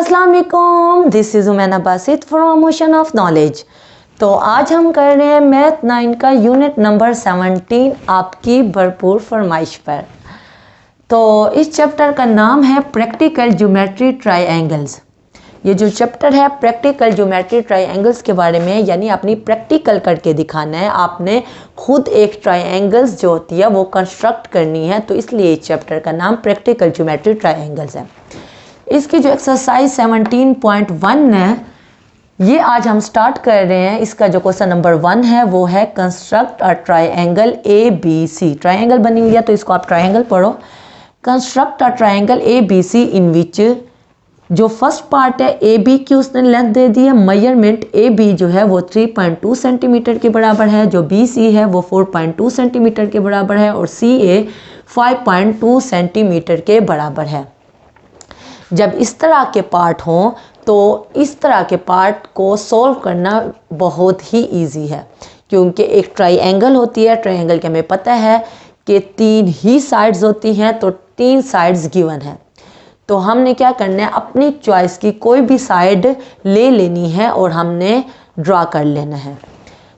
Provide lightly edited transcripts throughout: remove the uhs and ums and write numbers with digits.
अस्सलाम वालेकुम, this is Umaina Basit from Motion of Knowledge. तो आज हम कर रहे हैं मैथ 9 का यूनिट नंबर 17 आपकी भरपूर फरमाइश पर। तो इस चैप्टर का नाम है प्रैक्टिकल ज्योमेट्री ट्रायंगल्स। ये जो चैप्टर है प्रैक्टिकल ज्योमेट्री ट्रायंगल्स के बारे में, यानी अपनी प्रैक्टिकल करके दिखाना है, आपने खुद एक ट्रायंगल्स जो होती है वो कंस्ट्रक्ट करनी है। तो इसलिए इस चैप्टर का नाम प्रैक्टिकल ज्योमेट्री ट्रायंगल्स है। इसकी जो एक्सरसाइज 17.1 है ये आज हम स्टार्ट कर रहे हैं। इसका जो क्वेश्चन नंबर 1 है वो है construct a triangle ABC। Triangle बनी हुई है तो इसको आप ट्रायंगल पढ़ो। कंस्ट्रक्ट अ ट्रायंगल ABC इन विच, जो फर्स्ट पार्ट है AB की उसने लेंथ दे दी है। मेजरमेंट AB जो है वो 3.2 सेंटीमीटर के बराबर है, जो BC है वो 4.2 सेंटीमीटर के बराबर है और CA 5.2 सेंटीमीटर के बराबर है। जब इस तरह के पार्ट हों तो इस तरह के पार्ट को सॉल्व करना बहुत ही इजी है, क्योंकि एक ट्रायंगल होती है। ट्रायंगल के हमें पता है कि 3 ही साइड्स होती हैं, तो 3 साइड्स गिवन है। तो हमने क्या करना है, अपनी चॉइस की कोई भी साइड ले लेनी है और हमने ड्रा कर लेना है।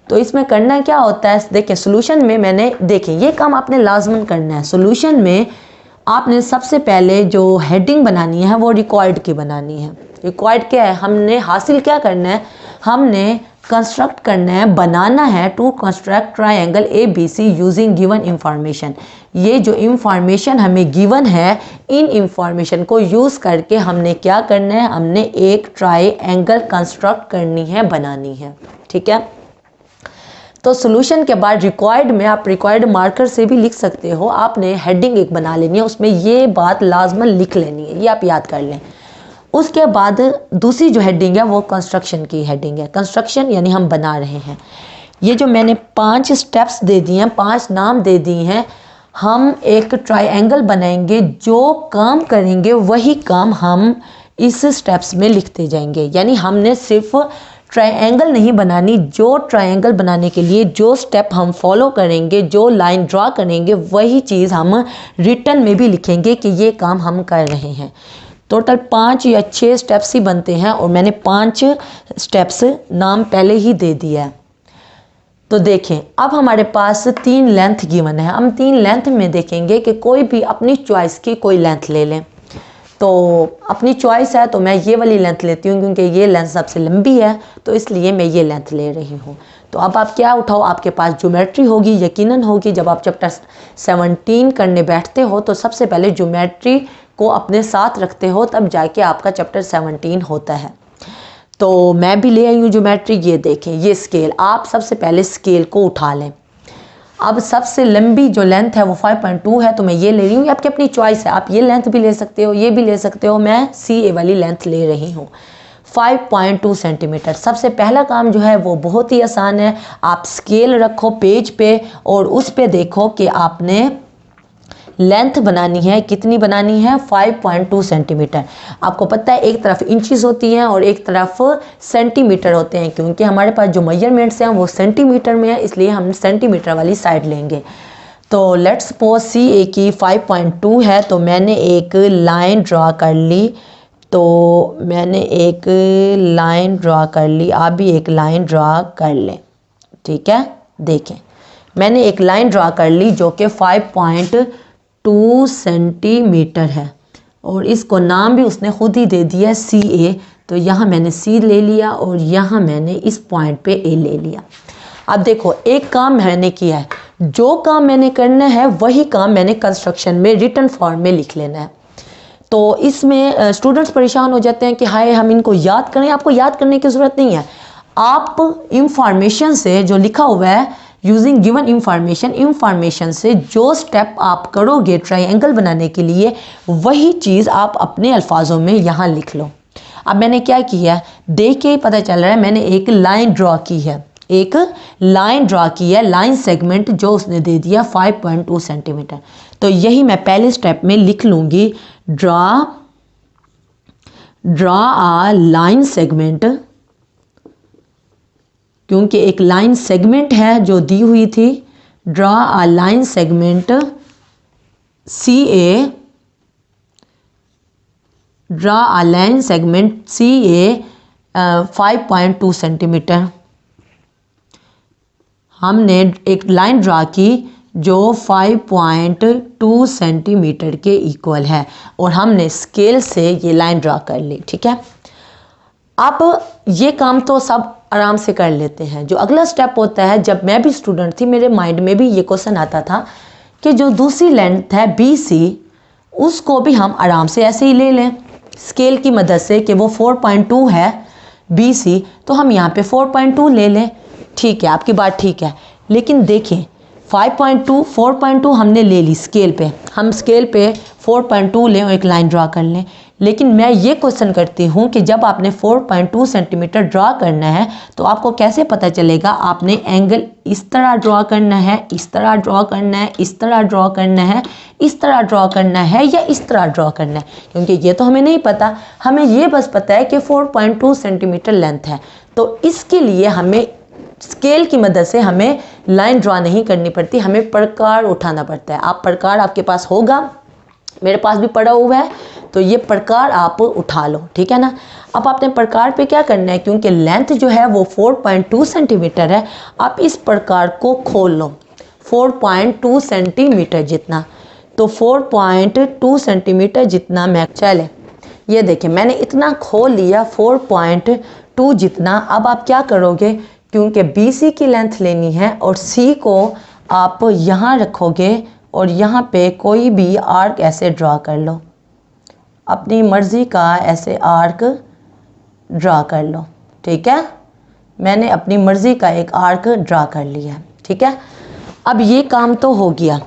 तो इसमें करना क्या होता है, देखें सोल्यूशन में मैंने देखें ये काम आपने लाजमन करना है। सोल्यूशन में आपने सबसे पहले जो हेडिंग बनानी है वो रिक्वायर्ड की बनानी है। रिक्वायर्ड क्या है, हमने हासिल क्या करना है, हमने कंस्ट्रक्ट करना है, बनाना है to construct triangle ABC using given information. ये जो इंफॉर्मेशन हमें गिवन है, इन इंफॉर्मेशन को यूज़ करके हमने क्या करना है, हमने एक ट्रायंगल कंस्ट्रक्ट करनी है, बनानी है। ठीक है। तो सॉल्यूशन के बाद रिक्वायर्ड में आप रिक्वायर्ड मार्कर से भी लिख सकते हो। आपने हेडिंग एक बना लेनी है, उसमें ये बात लाजमन लिख लेनी है, ये आप याद कर लें। उसके बाद दूसरी जो हेडिंग है वो कंस्ट्रक्शन की हेडिंग है। कंस्ट्रक्शन यानी हम बना रहे हैं। ये जो मैंने 5 स्टेप्स दे दिए हैं, 5 नाम दे दिए हैं, हम एक ट्रायंगल बनाएंगे। जो काम करेंगे वही काम हम इस स्टेप्स में लिखते जाएंगे। यानी हमने सिर्फ ट्रायंगल नहीं बनानी, जो ट्रायंगल बनाने के लिए जो स्टेप हम फॉलो करेंगे, जो लाइन ड्रा करेंगे, वही चीज़ हम रिटन में भी लिखेंगे कि ये काम हम कर रहे हैं। टोटल 5 या 6 स्टेप्स ही बनते हैं और मैंने 5 स्टेप्स नाम पहले ही दे दिया है। तो देखें अब हमारे पास 3 लेंथ गिवन है। हम 3 लेंथ में देखेंगे कि कोई भी अपनी चॉइस की कोई लेंथ ले लें। तो अपनी चॉइस है तो मैं ये वाली लेंथ लेती हूँ, क्योंकि ये लेंथ सबसे लंबी है, तो इसलिए मैं ये लेंथ ले रही हूँ। तो अब आप क्या उठाओ, आपके पास ज्योमेट्री होगी, यकीनन होगी। जब आप चैप्टर 17 करने बैठते हो तो सबसे पहले ज्योमेट्री को अपने साथ रखते हो, तब जाके आपका चैप्टर 17 होता है। तो मैं भी ले आई हूँ ज्योमेट्री। ये देखें, ये स्केल, आप सबसे पहले स्केल को उठा लें। अब सबसे लंबी जो लेंथ है वो 5.2 है, तो मैं ये ले रही हूँ। आपकी अपनी चॉइस है, आप ये लेंथ भी ले सकते हो, ये भी ले सकते हो। मैं CA वाली लेंथ ले रही हूँ, 5.2 सेंटीमीटर। सबसे पहला काम जो है वो बहुत ही आसान है। आप स्केल रखो पेज पे और उस पे देखो कि आपने लेंथ बनानी है, कितनी बनानी है, 5.2 सेंटीमीटर। आपको पता है एक तरफ इंचेस होती हैं और एक तरफ सेंटीमीटर होते हैं, क्योंकि हमारे पास जो मेजरमेंट्स हैं वो सेंटीमीटर में है, इसलिए हम सेंटीमीटर वाली साइड लेंगे। तो लेट्स सपोज CA की 5.2 है, तो मैंने एक लाइन ड्रा कर ली। तो मैंने एक लाइन ड्रा कर ली, आप भी एक लाइन ड्रा कर लें। ठीक है, देखें मैंने एक लाइन ड्रा कर ली जो कि 5.2 सेंटीमीटर है और इसको नाम भी उसने खुद ही दे दिया CA। तो यहाँ मैंने C ले लिया और यहाँ मैंने इस पॉइंट पे A ले लिया। अब देखो एक काम मैंने किया है, जो काम मैंने करना है वही काम मैंने कंस्ट्रक्शन में रिटन फॉर्म में लिख लेना है। तो इसमें स्टूडेंट्स परेशान हो जाते हैं कि हाय हम इनको याद करें। आपको याद करने की ज़रूरत नहीं है। आप इंफॉर्मेशन से जो लिखा हुआ है, यूजिंग गिवन इंफॉर्मेशन से जो स्टेप आप करोगे ट्रायंगल बनाने के लिए, वही चीज़ आप अपने अल्फाजों में यहाँ लिख लो। अब मैंने क्या किया, देख के ही पता चल रहा है, मैंने एक लाइन ड्रा की है, एक लाइन ड्रा की है, लाइन सेगमेंट जो उसने दे दिया 5.2 सेंटीमीटर। तो यही मैं पहले स्टेप में लिख लूँगी, ड्रा आ लाइन सेगमेंट, क्योंकि एक लाइन सेगमेंट है जो दी हुई थी। Draw a line segment CA draw a line segment C A 5.2 centimetre. हमने एक लाइन ड्रा की जो 5.2 सेंटीमीटर के इक्वल है और हमने स्केल से ये लाइन ड्रा कर ली। ठीक है, अब ये काम तो सब आराम से कर लेते हैं। जो अगला स्टेप होता है, जब मैं भी स्टूडेंट थी मेरे माइंड में भी ये क्वेश्चन आता था कि जो दूसरी लेंथ है BC उसको भी हम आराम से ऐसे ही ले लें स्केल की मदद से कि वो 4.2 है BC, तो हम यहाँ पे 4.2 ले लें। ठीक है, आपकी बात ठीक है, लेकिन देखें 5.2 4.2 हमने ले ली स्केल पे, हम स्केल पे 4.2 लें और एक लाइन ड्रा कर लें। लेकिन मैं ये क्वेश्चन करती हूँ कि जब आपने 4.2 सेंटीमीटर ड्रा करना है तो आपको कैसे पता चलेगा आपने एंगल इस तरह ड्रा करना है, इस तरह ड्रा करना है, इस तरह ड्रा करना है, इस तरह ड्रा करना है या इस तरह ड्रा करना है? क्योंकि ये तो हमें नहीं पता, हमें ये बस पता है कि 4.2 सेंटीमीटर लेंथ है। तो इसके लिए हमें स्केल की मदद से हमें लाइन ड्रा नहीं करनी पड़ती, हमें प्रकार उठाना पड़ता है। आप प्रकार आपके पास होगा, मेरे पास भी पड़ा हुआ है, तो ये प्रकार आप उठा लो। ठीक है ना। अब आपने प्रकार पे क्या करना है, क्योंकि लेंथ जो है वो 4.2 सेंटीमीटर है, आप इस प्रकार को खोल लो 4.2 सेंटीमीटर जितना। तो 4.2 सेंटीमीटर जितना मैं, चले ये देखिए मैंने इतना खोल लिया 4.2 जितना। अब आप क्या करोगे, क्योंकि BC की लेंथ लेनी है और C को आप यहाँ रखोगे और यहाँ पे कोई भी आर्क ऐसे ड्रा कर लो, अपनी मर्ज़ी का ऐसे आर्क ड्रा कर लो। ठीक है, मैंने अपनी मर्ज़ी का एक आर्क ड्रा कर लिया। ठीक है, अब ये काम तो हो गया।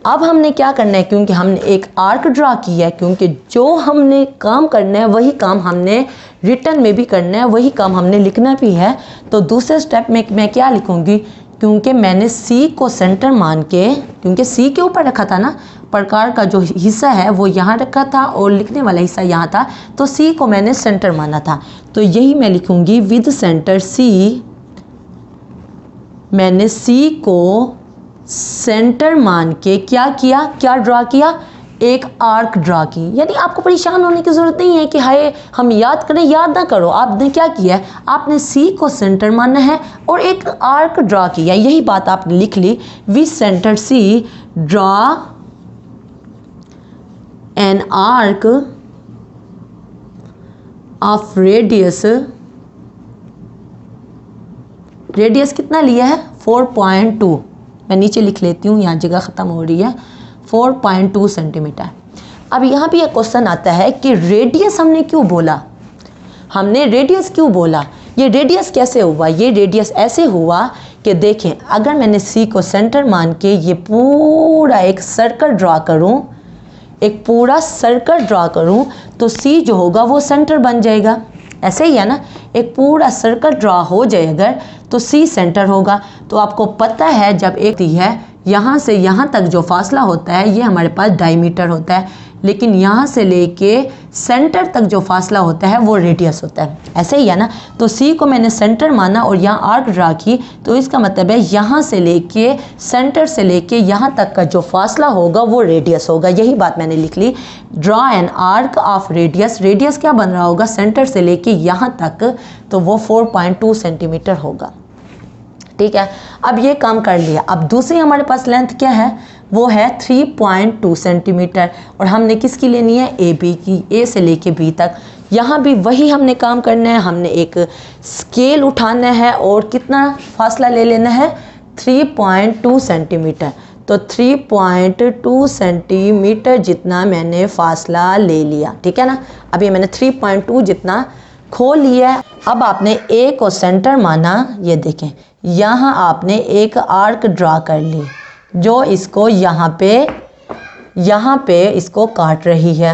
अब हमने क्या करना है, क्योंकि हमने एक आर्क ड्रा किया है, क्योंकि जो हमने काम करना है वही काम हमने रिटर्न में भी करना है, वही काम हमने लिखना भी है। तो दूसरे स्टेप में मैं क्या लिखूंगी, क्योंकि मैंने C को सेंटर मान के, क्योंकि C के ऊपर रखा था ना, प्रकार का जो हिस्सा है वो यहाँ रखा था और लिखने वाला हिस्सा यहाँ था, तो C को मैंने सेंटर माना था। तो यही मैं लिखूंगी विद सेंटर C। मैंने C को सेंटर मान के क्या किया, क्या ड्रा किया, एक आर्क ड्रा की। यानी आपको परेशान होने की ज़रूरत नहीं है कि हाय हम याद करें, याद ना करो। आपने क्या किया है, आपने C को सेंटर मानना है और एक आर्क ड्रा किया, यही बात आपने लिख ली। With centre C draw an arc of radius, radius कितना लिया है 4.2, मैं नीचे लिख लेती हूँ, यहाँ जगह ख़त्म हो रही है, 4.2 सेंटीमीटर। अब यहाँ भी एक क्वेश्चन आता है कि रेडियस हमने क्यों बोला, हमने रेडियस क्यों बोला, ये रेडियस कैसे हुआ। ये रेडियस ऐसे हुआ कि देखें, अगर मैंने C को सेंटर मान के ये पूरा एक सर्कल ड्रा करूँ, एक पूरा सर्कल ड्रा करूँ, तो C जो होगा वो सेंटर बन जाएगा। ऐसे ही है ना, एक पूरा सर्कल ड्रा हो जाए अगर, तो C सेंटर होगा। तो आपको पता है जब एक है यहाँ से यहाँ तक जो फासला होता है ये हमारे पास डायमीटर होता है, लेकिन यहाँ से लेके सेंटर तक जो फासला होता है वो रेडियस होता है। ऐसे ही है ना। तो C को मैंने सेंटर माना और यहाँ आर्क ड्रा की, तो इसका मतलब है यहाँ से लेके सेंटर से लेके यहाँ तक का जो फासला होगा वो रेडियस होगा। यही बात मैंने लिख ली, draw an arc of radius. Radius क्या बन रहा होगा, सेंटर से लेके यहाँ तक, तो वो 4.2 सेंटीमीटर होगा। ठीक है, अब ये काम कर लिया। अब दूसरी हमारे पास लेंथ क्या है, वो है 3.2 सेंटीमीटर और हमने किसकी लेनी है, AB की, A से लेके B तक। यहाँ भी वही हमने काम करना है, हमने एक स्केल उठाना है और कितना फासला ले लेना है 3.2 सेंटीमीटर। तो 3.2 सेंटीमीटर जितना मैंने फासला ले लिया। ठीक है ना, अभी मैंने 3.2 जितना खोल लिया है। अब आपने A को सेंटर माना, ये देखें यहाँ आपने एक आर्क ड्रा कर ली जो इसको यहाँ पे इसको काट रही है।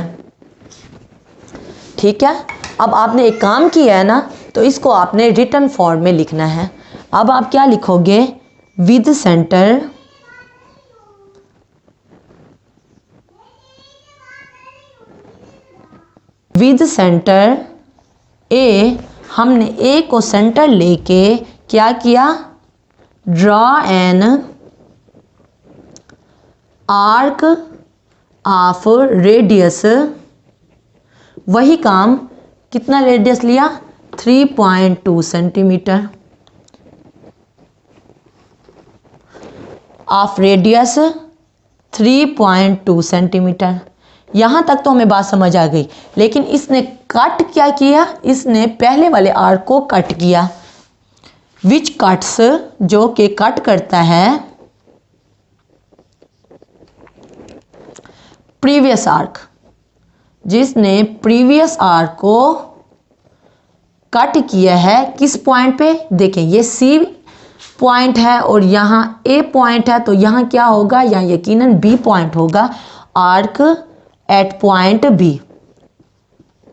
ठीक है, अब आपने एक काम किया है ना, तो इसको आपने रिटन फॉर्म में लिखना है। अब आप क्या लिखोगे, विद सेंटर A, हमने A को सेंटर लेके क्या किया, draw an arc of radius, वही काम कितना रेडियस लिया 3.2 सेंटीमीटर ऑफ रेडियस 3.2 सेंटीमीटर। यहाँ तक तो हमें बात समझ आ गई, लेकिन इसने कट क्या किया, इसने पहले वाले आर्क को कट किया। विच कट्स, जो कि कट करता है प्रीवियस आर्क, जिसने प्रीवियस आर्क को कट किया है किस पॉइंट पे, देखें ये सी पॉइंट है और यहाँ ए पॉइंट है, तो यहाँ क्या होगा, यहाँ यकीनन बी पॉइंट होगा। Arc at point B,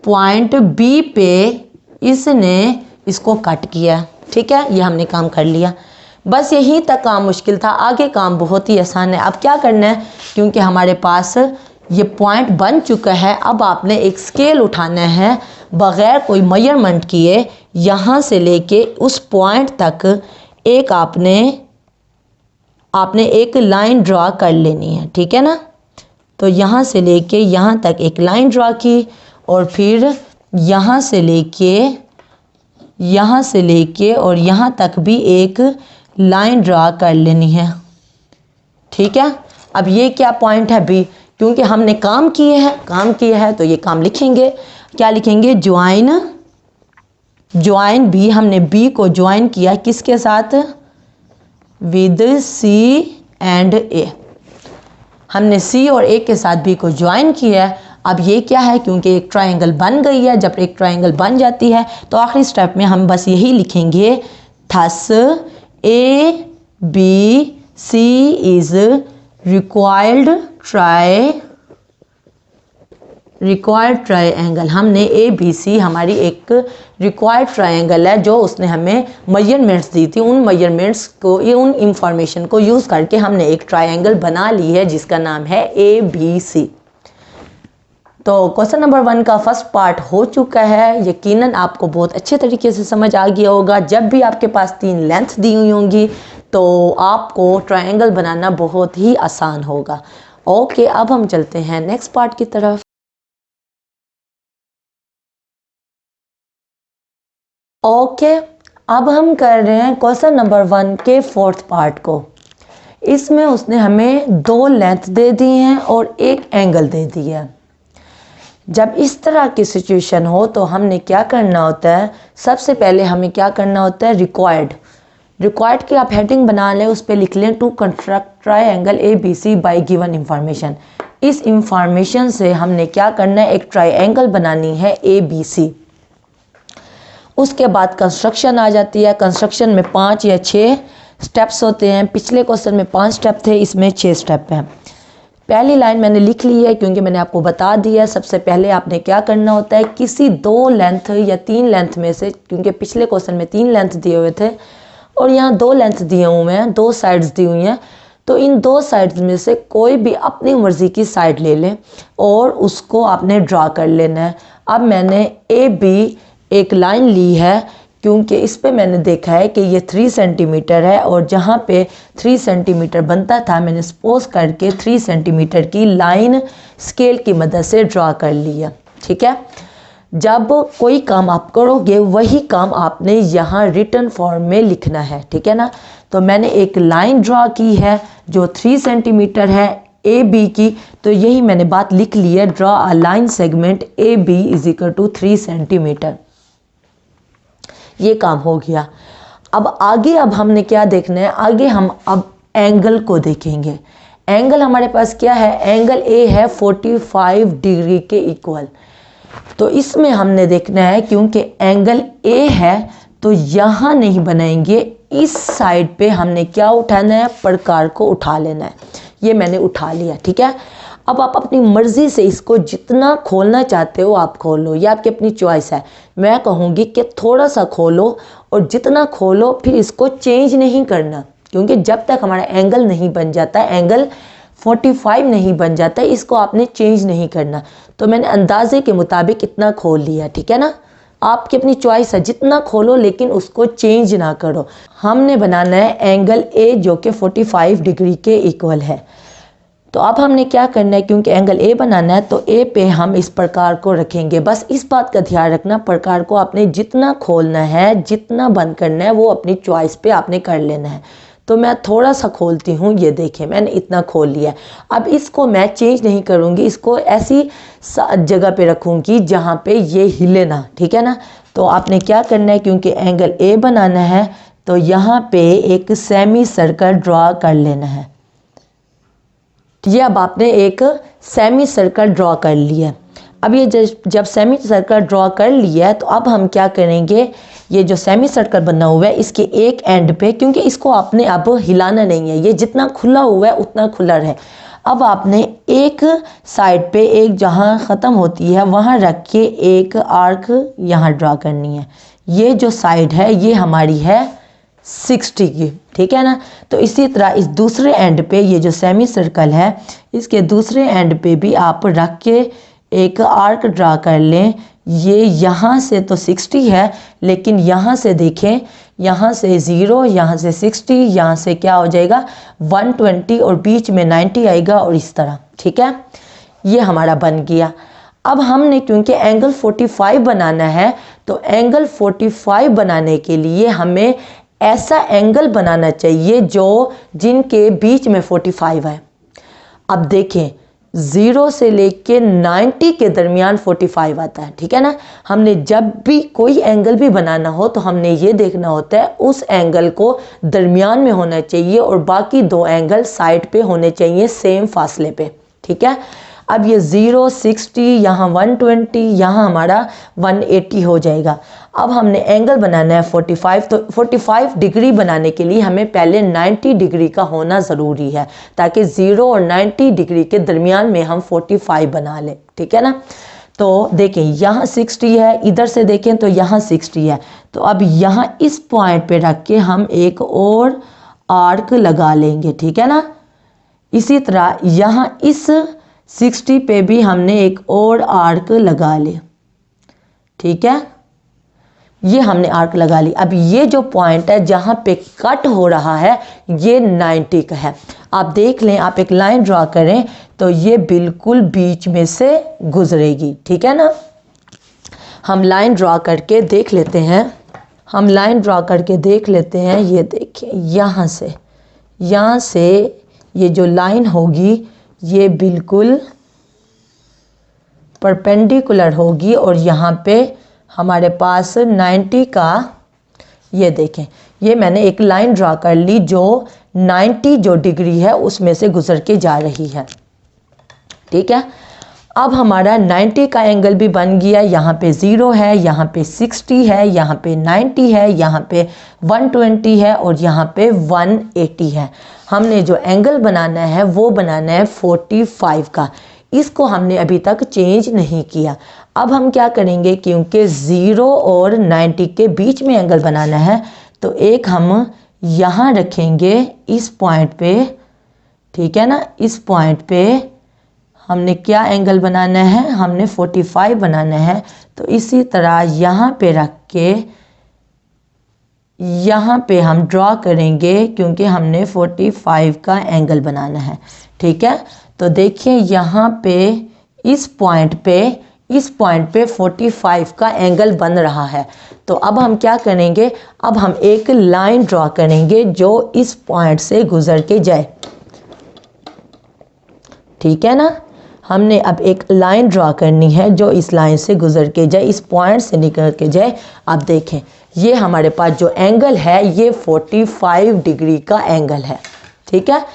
point B पे इसने इसको कट किया। ठीक है, ये हमने काम कर लिया। बस यहीं तक काम मुश्किल था, आगे काम बहुत ही आसान है। अब क्या करना है, क्योंकि हमारे पास ये पॉइंट बन चुका है, अब आपने एक स्केल उठाना है बग़ैर कोई मेजरमेंट किए, यहाँ से लेके उस पॉइंट तक एक आपने एक लाइन ड्रा कर लेनी है। ठीक है ना, तो यहाँ से लेके यहाँ तक एक लाइन ड्रा की और फिर यहाँ से लेके और यहाँ तक भी एक लाइन ड्रा कर लेनी है। ठीक है, अब ये क्या पॉइंट है बी, क्योंकि हमने काम किया है तो ये काम लिखेंगे। क्या लिखेंगे, ज्वाइन बी, हमने बी को ज्वाइन किया किसके साथ, विद सी एंड ए, हमने सी और ए के साथ बी को ज्वाइन किया है। अब ये क्या है, क्योंकि एक ट्रायंगल बन गई है, जब एक ट्रायंगल बन जाती है तो आखिरी स्टेप में हम बस यही लिखेंगे, thus A B C is required triangle. हमने ए बी सी हमारी एक रिक्वायर्ड ट्रायंगल है जो उसने हमें मेजरमेंट्स दी थी। उन मेजरमेंट्स को, ये उन इंफॉर्मेशन को यूज़ करके हमने एक ट्रायंगल बना ली है जिसका नाम है ए बी सी। तो क्वेश्चन नंबर 1 का फर्स्ट पार्ट हो चुका है। यकीनन आपको बहुत अच्छे तरीके से समझ आ गया होगा। जब भी आपके पास 3 लेंथ दी हुई होंगी तो आपको ट्रायंगल बनाना बहुत ही आसान होगा। ओके, अब हम चलते हैं नेक्स्ट पार्ट की तरफ। ओके, अब हम कर रहे हैं क्वेश्चन नंबर 1 के 4th पार्ट को। इसमें उसने हमें 2 लेंथ दे दी हैं और एक एंगल दे दिया है। जब इस तरह की सिचुएशन हो तो हमने क्या करना होता है, सबसे पहले हमें क्या करना होता है, रिक्वायर्ड की आप हेडिंग बना लें, उस पर लिख लें to construct triangle A B C by given information. इस इंफॉर्मेशन से हमने क्या करना है, एक ट्रायंगल बनानी है ए बी सी। उसके बाद कंस्ट्रक्शन आ जाती है। कंस्ट्रक्शन में 5 या 6 स्टेप्स होते हैं। पिछले क्वेश्चन में 5 स्टेप थे, इसमें 6 स्टेप हैं। पहली लाइन मैंने लिख ली है क्योंकि मैंने आपको बता दिया। सबसे पहले आपने क्या करना होता है, किसी 2 लेंथ या 3 लेंथ में से, क्योंकि पिछले क्वेश्चन में 3 लेंथ दिए हुए थे और यहाँ 2 लेंथ दिए हुए हैं, 2 साइड्स दी हुई हैं, तो इन 2 साइड्स में से कोई भी अपनी मर्ज़ी की साइड ले लें और उसको आपने ड्रा कर लेना है। अब मैंने ए बी एक लाइन ली है क्योंकि इस पे मैंने देखा है कि ये 3 सेंटीमीटर है और जहाँ पे 3 सेंटीमीटर बनता था मैंने सपोज करके 3 सेंटीमीटर की लाइन स्केल की मदद से ड्रा कर लिया। ठीक है, जब कोई काम आप करोगे वही काम आपने यहाँ रिटन फॉर्म में लिखना है। ठीक है ना, तो मैंने एक लाइन ड्रा की है जो 3 सेंटीमीटर है ए बी की, तो यही मैंने बात लिख ली है, draw a line segment A B is equal to 3 centimetre. ये काम हो गया। अब आगे अब हमने क्या देखना है, आगे हम अब एंगल को देखेंगे। एंगल हमारे पास क्या है, एंगल ए है 45 डिग्री के इक्वल। तो इसमें हमने देखना है क्योंकि एंगल ए है तो यहाँ नहीं बनाएंगे, इस साइड पे हमने क्या उठाना है, प्रकार को उठा लेना है। ये मैंने उठा लिया। ठीक है, अब आप अपनी मर्ज़ी से इसको जितना खोलना चाहते हो आप खोल लो, ये आपकी अपनी चॉइस है। मैं कहूँगी कि थोड़ा सा खोलो और जितना खोलो फिर इसको चेंज नहीं करना, क्योंकि जब तक हमारा एंगल नहीं बन जाता, एंगल 45 नहीं बन जाता, इसको आपने चेंज नहीं करना। तो मैंने अंदाजे के मुताबिक इतना खोल लिया। ठीक है ना, आपकी अपनी चॉइस है, जितना खोलो लेकिन उसको चेंज ना करो। हमने बनाना है एंगल ए जो कि 45 डिग्री के इक्वल है। तो अब हमने क्या करना है, क्योंकि एंगल ए बनाना है तो ए पे हम इस प्रकार को रखेंगे। बस इस बात का ध्यान रखना, प्रकार को आपने जितना खोलना है, जितना बंद करना है, वो अपनी चॉइस पे आपने कर लेना है। तो मैं थोड़ा सा खोलती हूँ, ये देखें मैंने इतना खोल लिया है। अब इसको मैं चेंज नहीं करूँगी, इसको ऐसी जगह पे रखूँगी जहाँ पे ये हिले ना, ठीक है ना। तो आपने क्या करना है, क्योंकि एंगल ए बनाना है तो यहाँ पे एक सेमी सर्कल ड्रॉ कर लेना है। ये अब आपने एक सेमी सर्कल ड्रॉ कर लिया है। अब ये जब सेमी सर्कल ड्रॉ कर लिया है तो अब हम क्या करेंगे, ये जो सेमी सर्कल बना हुआ है इसके एक एंड पे, क्योंकि इसको आपने अब हिलाना नहीं है, ये जितना खुला हुआ है उतना खुला रहे। अब आपने एक साइड पे, एक जहाँ ख़त्म होती है वहाँ रख के एक आर्क यहाँ ड्रॉ करनी है। ये जो साइड है ये हमारी है 60 की, ठीक है ना। तो इसी तरह इस दूसरे एंड पे, ये जो सेमी सर्कल है इसके दूसरे एंड पे भी आप रख के एक आर्क ड्रा कर लें। ये यहाँ से तो 60 है, लेकिन यहाँ से देखें, यहाँ से 0, यहाँ से 60, यहाँ से क्या हो जाएगा 120 और बीच में 90 आएगा और इस तरह, ठीक है। ये हमारा बन गया। अब हमने क्योंकि एंगल 45 बनाना है तो एंगल 45 बनाने के लिए हमें ऐसा एंगल बनाना चाहिए जिनके बीच में 45 है। अब देखें 0 से लेके 90 के दरमियान 45 आता है, ठीक है ना। हमने जब भी कोई एंगल भी बनाना हो तो हमने ये देखना होता है उस एंगल को दरमियान में होना चाहिए और बाकी दो एंगल साइड पे होने चाहिए सेम फासले पे, ठीक है। अब ये 0, 60, यहाँ 120, यहाँ हमारा 180 हो जाएगा। अब हमने एंगल बनाना है 45, तो 45 डिग्री बनाने के लिए हमें पहले 90 डिग्री का होना ज़रूरी है, ताकि 0 और 90 डिग्री के दरमियान में हम 45 बना लें, ठीक है ना। तो देखें यहाँ 60 है, इधर से देखें तो यहाँ 60 है। तो अब यहाँ इस पॉइंट पे रख के हम एक और आर्क लगा लेंगे, ठीक है ना। इसी तरह यहाँ इस 60 पे भी हमने एक और आर्क लगा लिया, ठीक है। ये हमने आर्क लगा ली। अब ये जो पॉइंट है जहाँ पे कट हो रहा है ये 90 का है। आप देख लें, आप एक लाइन ड्रॉ करें तो ये बिल्कुल बीच में से गुजरेगी, ठीक है ना। हम लाइन ड्रॉ करके देख लेते हैं, ये देखिए यहाँ से ये जो लाइन होगी ये बिल्कुल परपेंडिकुलर होगी और यहाँ पे हमारे पास 90 का, ये देखें, ये मैंने एक लाइन ड्रा कर ली जो 90 जो डिग्री है उसमें से गुजर के जा रही है, ठीक है। अब हमारा 90 का एंगल भी बन गया। यहाँ पे 0 है, यहाँ पे 60 है, यहाँ पे 90 है, यहाँ पे 120 है और यहाँ पे 180 है। हमने जो एंगल बनाना है वो बनाना है 45 का। इसको हमने अभी तक चेंज नहीं किया। अब हम क्या करेंगे, क्योंकि 0 और 90 के बीच में एंगल बनाना है तो एक हम यहाँ रखेंगे इस पॉइंट पे, ठीक है ना। इस पॉइंट पे हमने क्या एंगल बनाना है, हमने 45 बनाना है। तो इसी तरह यहाँ पे रख के यहाँ पे हम ड्रॉ करेंगे, क्योंकि हमने 45 का एंगल बनाना है, ठीक है। तो देखिए यहाँ पे इस पॉइंट पे 45 का एंगल बन रहा है। तो अब हम क्या करेंगे, अब हम एक लाइन ड्रॉ करेंगे जो इस पॉइंट से गुजर के जाए, ठीक है ना। हमने अब एक लाइन ड्रॉ करनी है जो इस लाइन से गुजर के जाए, इस पॉइंट से निकल के जाए। आप देखें ये हमारे पास जो एंगल है ये 45 डिग्री का एंगल है, ठीक है।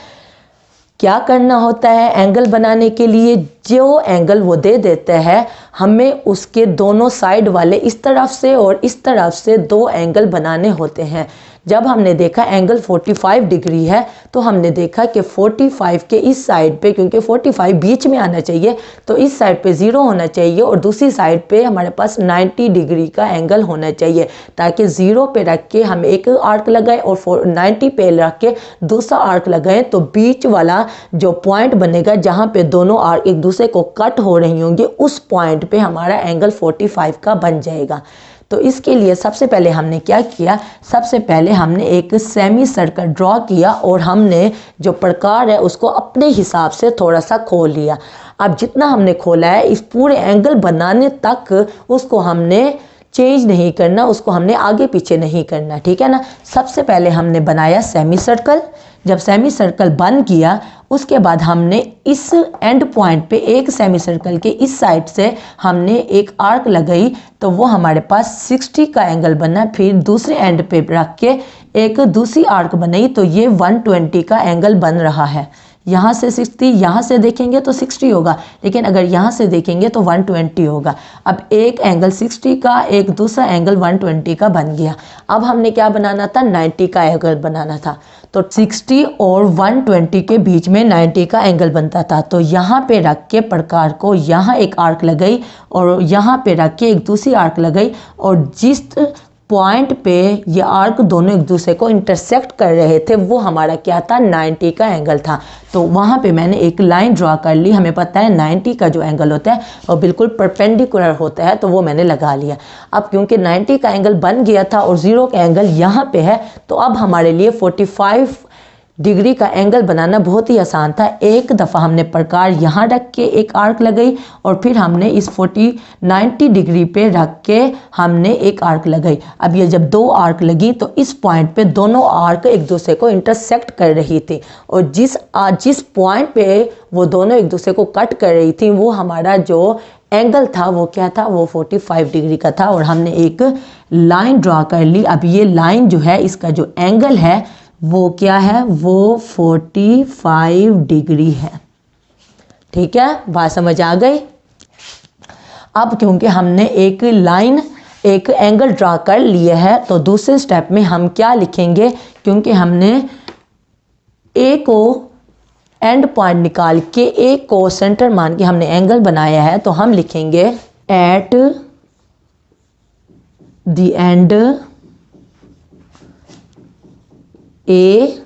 क्या करना होता है एंगल बनाने के लिए, जो एंगल वो दे देता है हमें उसके दोनों साइड वाले इस तरफ से और इस तरफ से दो एंगल बनाने होते हैं। जब हमने देखा एंगल 45 डिग्री है तो हमने देखा कि 45 के इस साइड पे, क्योंकि 45 बीच में आना चाहिए तो इस साइड पे 0 होना चाहिए और दूसरी साइड पे हमारे पास 90 डिग्री का एंगल होना चाहिए, ताकि 0 पे रख के हम एक आर्क लगाएं और 90 पे रख के दूसरा आर्क लगाएं। तो बीच वाला जो पॉइंट बनेगा जहाँ पे दोनों आर्क एक दूसरे दूसरे को कट हो रही होंगी उस पॉइंट पे हमारा एंगल 45 का बन जाएगा। तो इसके लिए सबसे पहले हमने क्या किया, सबसे पहले हमने एक सेमी सर्कल ड्रॉ किया और हमने जो प्रकार है उसको अपने हिसाब से थोड़ा सा खोल लिया। अब जितना हमने खोला है इस पूरे एंगल बनाने तक उसको हमने चेंज नहीं करना, उसको हमने आगे पीछे नहीं करना, ठीक है ना। सबसे पहले हमने बनाया सेमी सर्कल। जब सेमी सर्कल बन गया उसके बाद हमने इस एंड पॉइंट पे एक सेमी सर्कल के इस साइड से हमने एक आर्क लगाई, तो वो हमारे पास 60 का एंगल बना। फिर दूसरे एंड पे रख के एक दूसरी आर्क बनाई, तो ये 120 का एंगल बन रहा है। यहाँ से 60, यहाँ से देखेंगे तो 60 होगा, लेकिन अगर यहाँ से देखेंगे तो 120 होगा। अब एक एंगल 60 का, एक दूसरा एंगल 120 का बन गया। अब हमने क्या बनाना था, 90 का एंगल बनाना था। तो 60 और 120 के बीच में 90 का एंगल बनता था। तो यहाँ पे रख के प्रकार को यहाँ एक आर्क लगाई और यहाँ पे रख के एक दूसरी आर्क लगाई, और जिस पॉइंट पे ये आर्क दोनों एक दूसरे को इंटरसेक्ट कर रहे थे वो हमारा क्या था, 90 का एंगल था। तो वहाँ पे मैंने एक लाइन ड्रॉ कर ली। हमें पता है 90 का जो एंगल होता है वो बिल्कुल परपेंडिकुलर होता है, तो वो मैंने लगा लिया। अब क्योंकि 90 का एंगल बन गया था और 0 का एंगल यहाँ पे है, तो अब हमारे लिए 45 डिग्री का एंगल बनाना बहुत ही आसान था। एक दफ़ा हमने प्रकार यहाँ रख के एक आर्क लगाई और फिर हमने इस 90 डिग्री पे रख के हमने एक आर्क लगाई। अब ये जब दो आर्क लगी तो इस पॉइंट पे दोनों आर्क एक दूसरे को इंटरसेक्ट कर रही थी, और जिस पॉइंट पे वो दोनों एक दूसरे को कट कर रही थी वो हमारा जो एंगल था वो क्या था, वो 45 डिग्री का था। और हमने एक लाइन ड्रॉ कर ली। अब ये लाइन जो है इसका जो एंगल है वो क्या है, वो 45 डिग्री है, ठीक है। बात समझ आ गई। अब क्योंकि हमने एक लाइन एक एंगल ड्रा कर लिया है, तो दूसरे स्टेप में हम क्या लिखेंगे, क्योंकि हमने ए को एंड पॉइंट निकाल के ए को सेंटर मान के हमने एंगल बनाया है, तो हम लिखेंगे at the end A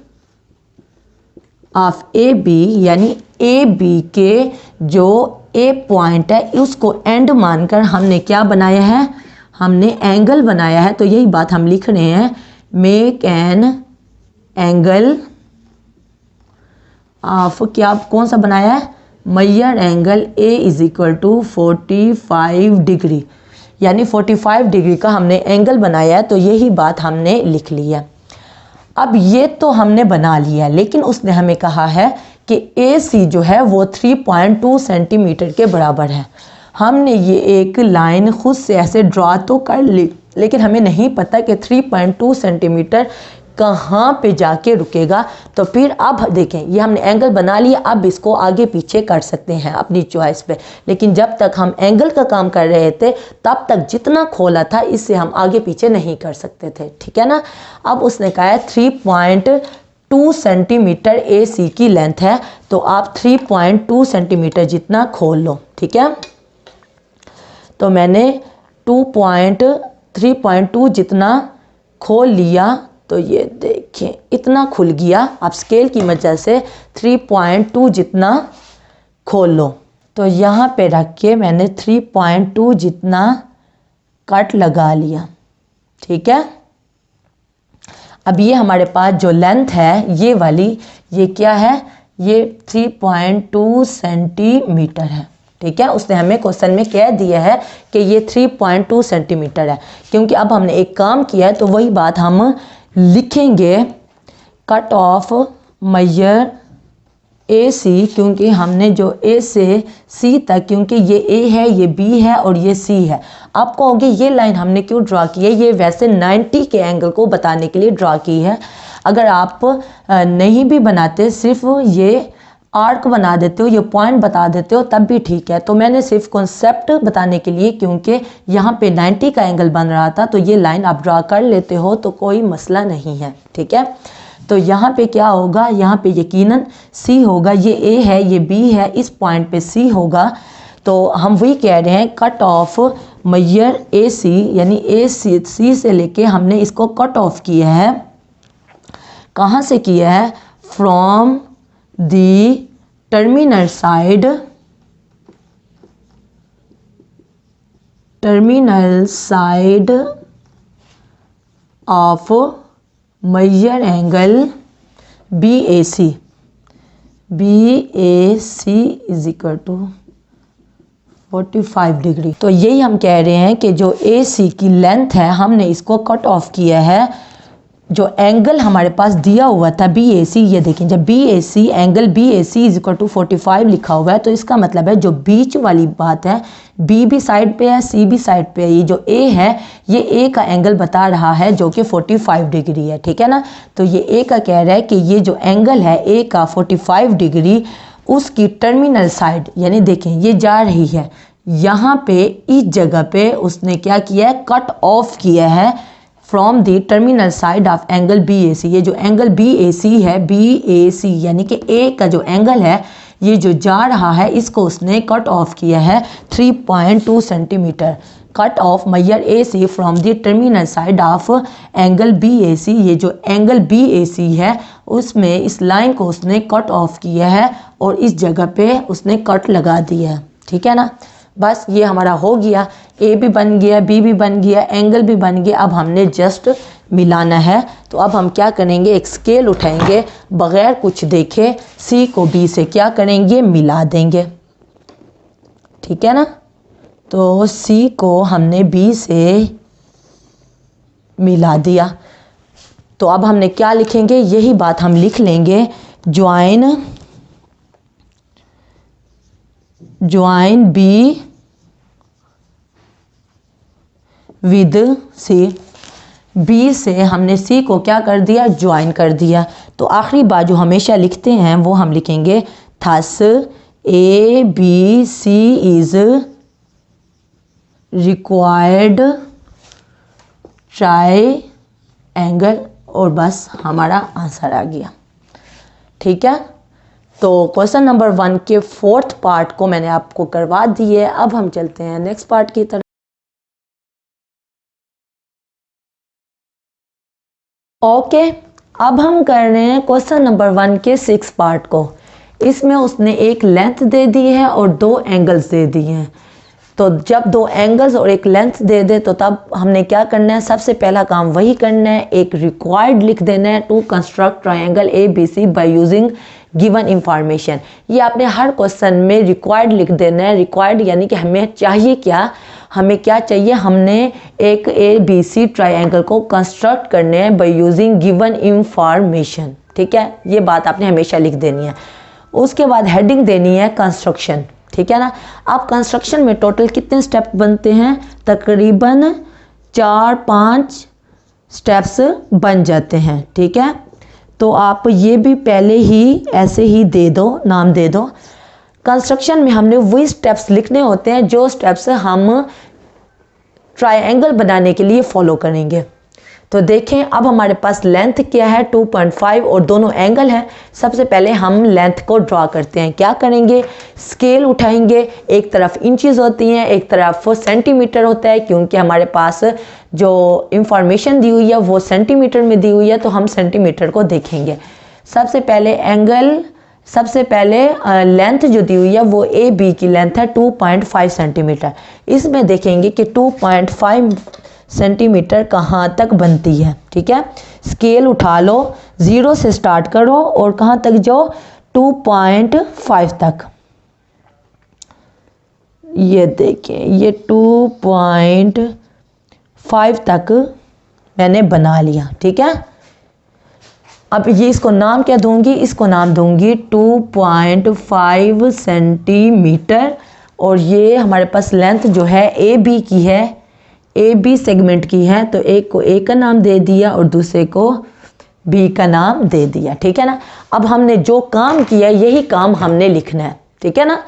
of A B, यानी ए बी के जो ए पॉइंट है उसको एंड मानकर हमने क्या बनाया है, हमने एंगल बनाया है। तो यही बात हम लिख रहे हैं, मेक एन एंगल ऑफ क्या, कौन सा बनाया है, measure angle A is equal to 45 degree, यानी 45 डिग्री का हमने एंगल बनाया है। तो यही बात हमने लिख ली है। अब ये तो हमने बना लिया, लेकिन उसने हमें कहा है कि AC जो है वो 3.2 सेंटीमीटर के बराबर है। हमने ये एक लाइन खुद से ऐसे ड्रॉ तो कर ली, लेकिन हमें नहीं पता कि 3.2 सेंटीमीटर कहाँ पे जाके रुकेगा। तो फिर अब देखें, ये हमने एंगल बना लिया, अब इसको आगे पीछे कर सकते हैं अपनी चॉइस पे। लेकिन जब तक हम एंगल का काम कर रहे थे तब तक जितना खोला था इससे हम आगे पीछे नहीं कर सकते थे, ठीक है ना। अब उसने कहा है 3.2 सेंटीमीटर AC की लेंथ है, तो आप 3.2 सेंटीमीटर जितना खोल लो, ठीक है। तो मैंने 3.2 जितना खोल लिया, तो ये देखें इतना खुल गया। आप स्केल की मदद से 3.2 जितना खोल लो। तो यहाँ पे रख के मैंने 3.2 जितना कट लगा लिया, ठीक है। अब ये हमारे पास जो लेंथ है ये वाली, ये क्या है, ये 3.2 सेंटीमीटर है, ठीक है। उसने हमें क्वेश्चन में कह दिया है कि ये 3.2 सेंटीमीटर है। क्योंकि अब हमने एक काम किया है तो वही बात हम लिखेंगे, कट ऑफ मेजर AC, क्योंकि हमने जो A से C तक, क्योंकि ये A है, ये B है और ये C है। आप कहोगे ये लाइन हमने क्यों ड्रॉ की है, ये वैसे 90 के एंगल को बताने के लिए ड्रॉ की है। अगर आप नहीं भी बनाते, सिर्फ ये आर्क बना देते हो, ये पॉइंट बता देते हो, तब भी ठीक है। तो मैंने सिर्फ कॉन्सेप्ट बताने के लिए, क्योंकि यहाँ पे 90 का एंगल बन रहा था, तो ये लाइन आप ड्रा कर लेते हो तो कोई मसला नहीं है, ठीक है। तो यहाँ पे क्या होगा, यहाँ पे यकीनन C होगा, ये A है, ये B है, इस पॉइंट पे C होगा। तो हम वही कह रहे हैं, कट ऑफ मेजर AC, यानी C से लेके हमने इसको कट ऑफ किया है। कहाँ से किया है, from the terminal side terminal side of measure angle BAC is equal to 45 degree. तो यही हम कह रहे हैं कि जो AC की लेंथ है हमने इसको कट ऑफ किया है। जो एंगल हमारे पास दिया हुआ था BAC, ये देखें जब BAC angle BAC is equal to 45 लिखा हुआ है तो इसका मतलब है जो बीच वाली बात है B भी साइड पे है C भी साइड पे है, ये जो A है ये A का एंगल बता रहा है जो कि 45 डिग्री है, ठीक है ना। तो ये A का कह रहा है कि ये जो एंगल है A का 45 डिग्री उसकी टर्मिनल साइड, यानी देखें ये जा रही है यहाँ पे, इस जगह पे उसने क्या किया है, कट ऑफ किया है from the terminal side of angle BAC। ये जो एंगल BAC है BAC यानी कि A का जो एंगल है ये जो जा रहा है इसको उसने कट ऑफ किया है 3.2 centimetre. Cut off measure AC from the terminal side of angle BAC। ये जो एंगल BAC है उसमें इस लाइन को उसने कट ऑफ किया है और इस जगह पे उसने कट लगा दिया है, ठीक है ना। बस ये हमारा हो गया, A भी बन गया, B भी बन गया, एंगल भी बन गया। अब हमने जस्ट मिलाना है। तो अब हम क्या करेंगे, एक स्केल उठाएंगे बगैर कुछ देखे, C को B से क्या करेंगे, मिला देंगे, ठीक है ना। तो C को हमने B से मिला दिया। तो अब हमने क्या लिखेंगे, यही बात हम लिख लेंगे, join B with C। B से हमने C को क्या कर दिया, ज्वाइन कर दिया। तो आखिरी बात जो हमेशा लिखते हैं वो हम लिखेंगे thus ABC is required triangle, और बस हमारा आंसर आ गया, ठीक है। तो क्वेश्चन नंबर 1 के 4th पार्ट को मैंने आपको करवा दी है। अब हम चलते हैं नेक्स्ट पार्ट की तरफ। ओके, अब हम कर रहे हैं क्वेश्चन नंबर 1 के 6th पार्ट को। इसमें उसने एक लेंथ दे दी है और 2 एंगल्स दे दिए हैं। तो जब 2 एंगल्स और एक लेंथ दे दे तो तब हमने क्या करना है, सबसे पहला काम वही करना है, एक रिक्वायर्ड लिख देना है to construct triangle ABC by using given information. ये आपने हर क्वेश्चन में रिक्वायर्ड लिख देना है। रिक्वायर्ड यानी कि हमें चाहिए क्या, हमें क्या चाहिए, हमने एक ABC ट्रायंगल को कंस्ट्रक्ट करने हैं बाय यूजिंग गिवन इंफॉर्मेशन, ठीक है। ये बात आपने हमेशा लिख देनी है। उसके बाद हेडिंग देनी है कंस्ट्रक्शन, ठीक है ना। अब कंस्ट्रक्शन में टोटल कितने स्टेप बनते हैं, तकरीबन 4-5 स्टेप्स बन जाते हैं, ठीक है। तो आप ये भी पहले ही ऐसे ही दे दो, नाम दे दो। कंस्ट्रक्शन में हमने वही स्टेप्स लिखने होते हैं जो स्टेप्स हम ट्रायंगल बनाने के लिए फॉलो करेंगे। तो देखें अब हमारे पास लेंथ क्या है 2.5 और दोनों एंगल हैं। सबसे पहले हम लेंथ को ड्रॉ करते हैं। क्या करेंगे, स्केल उठाएंगे, एक तरफ इंचेस होती हैं एक तरफ सेंटीमीटर होता है, क्योंकि हमारे पास जो इंफॉर्मेशन दी हुई है वो सेंटीमीटर में दी हुई है, तो हम सेंटीमीटर को देखेंगे। सबसे पहले लेंथ जो दी हुई है वो AB की लेंथ है 2.5 सेंटीमीटर। इसमें देखेंगे कि 2.5 सेंटीमीटर कहाँ तक बनती है, ठीक है। स्केल उठा लो, 0 से स्टार्ट करो और कहाँ तक जाओ, 2.5 तक। ये देखें, ये 2.5 तक मैंने बना लिया, ठीक है। अब ये इसको नाम क्या दूंगी, इसको नाम दूंगी 2.5 सेंटीमीटर। और ये हमारे पास लेंथ जो है AB की है, AB सेगमेंट की है, तो एक को A का नाम दे दिया और दूसरे को B का नाम दे दिया, ठीक है ना। अब हमने जो काम किया यही काम हमने लिखना है, ठीक है ना।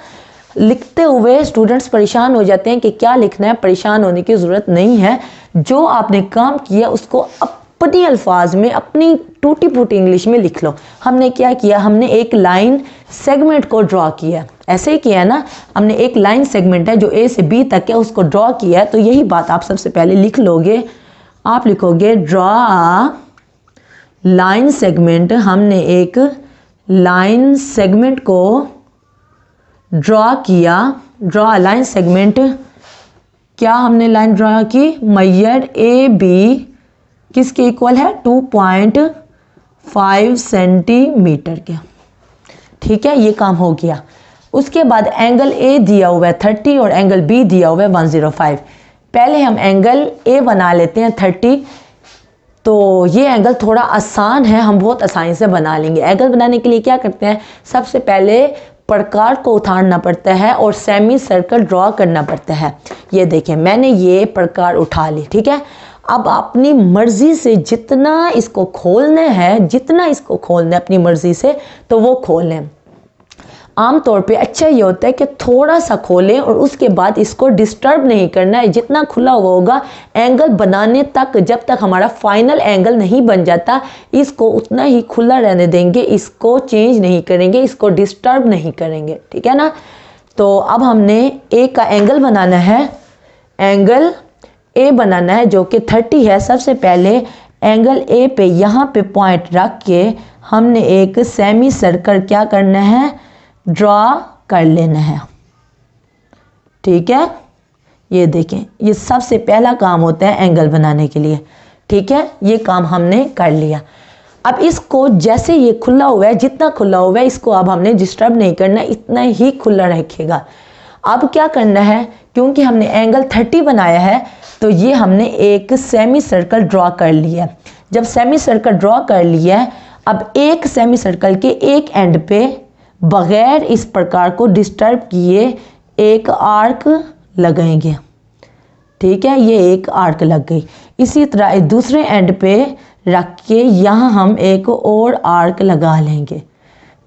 लिखते हुए स्टूडेंट्स परेशान हो जाते हैं कि क्या लिखना है, परेशान होने की ज़रूरत नहीं है। जो आपने काम किया उसको अपनी अल्फाज में, अपनी टूटी फूटी इंग्लिश में लिख लो। हमने क्या किया, हमने एक लाइन सेगमेंट को ड्रॉ किया, ऐसे ही किया है ना। हमने एक लाइन सेगमेंट है जो A से B तक है उसको ड्रॉ किया है, तो यही बात आप सबसे पहले लिख लोगे। आप लिखोगे ड्रॉ लाइन सेगमेंट। हमने एक लाइन सेगमेंट को ड्रॉ किया, ड्रॉ लाइन सेगमेंट क्या हमने लाइन ड्रा की, मैयर ए बी किसके इक्वल है, 2.5 सेंटीमीटर के। ठीक है, ये काम हो गया। उसके बाद एंगल ए दिया हुआ है 30 और एंगल बी दिया हुआ है 105। पहले हम एंगल ए बना लेते हैं 30। तो ये एंगल थोड़ा आसान है, हम बहुत आसानी से बना लेंगे। एंगल बनाने के लिए क्या करते हैं, सबसे पहले प्रकार को उतारना पड़ता है और सेमी सर्कल ड्रॉ करना पड़ता है। ये देखें, मैंने ये प्रकार उठा ली। ठीक है, अब अपनी मर्जी से जितना इसको खोलना है, जितना इसको खोलना है अपनी मर्जी से, तो वो खोल लें। आमतौर पे अच्छा ये होता है कि थोड़ा सा खोलें और उसके बाद इसको डिस्टर्ब नहीं करना है। जितना खुला हुआ होगा एंगल बनाने तक, जब तक हमारा फाइनल एंगल नहीं बन जाता, इसको उतना ही खुला रहने देंगे, इसको चेंज नहीं करेंगे, इसको डिस्टर्ब नहीं करेंगे। ठीक है ना। तो अब हमने ए का एंगल बनाना है, एंगल ए बनाना है जो कि 30 है। सबसे पहले एंगल ए पे यहाँ पे पॉइंट रख के हमने एक सेमी सर्कल क्या करना है, ड्रॉ कर लेना है। ठीक है, ये देखें, ये सबसे पहला काम होता है एंगल बनाने के लिए। ठीक है, ये काम हमने कर लिया। अब इसको जैसे ये खुला हुआ है, जितना खुला हुआ है इसको अब हमने डिस्टर्ब नहीं करना, इतना ही खुला रखेगा। अब क्या करना है, क्योंकि हमने एंगल 30 बनाया है तो ये हमने एक सेमी सर्कल ड्रॉ कर लिया। जब सेमी सर्कल ड्रॉ कर लिया है, अब एक सेमी सर्कल के एक एंड पे बगैर इस प्रकार को डिस्टर्ब किए एक आर्क लगाएंगे। ठीक है, ये एक आर्क लग गई। इसी तरह दूसरे एंड पे रख के यहाँ हम एक और आर्क लगा लेंगे।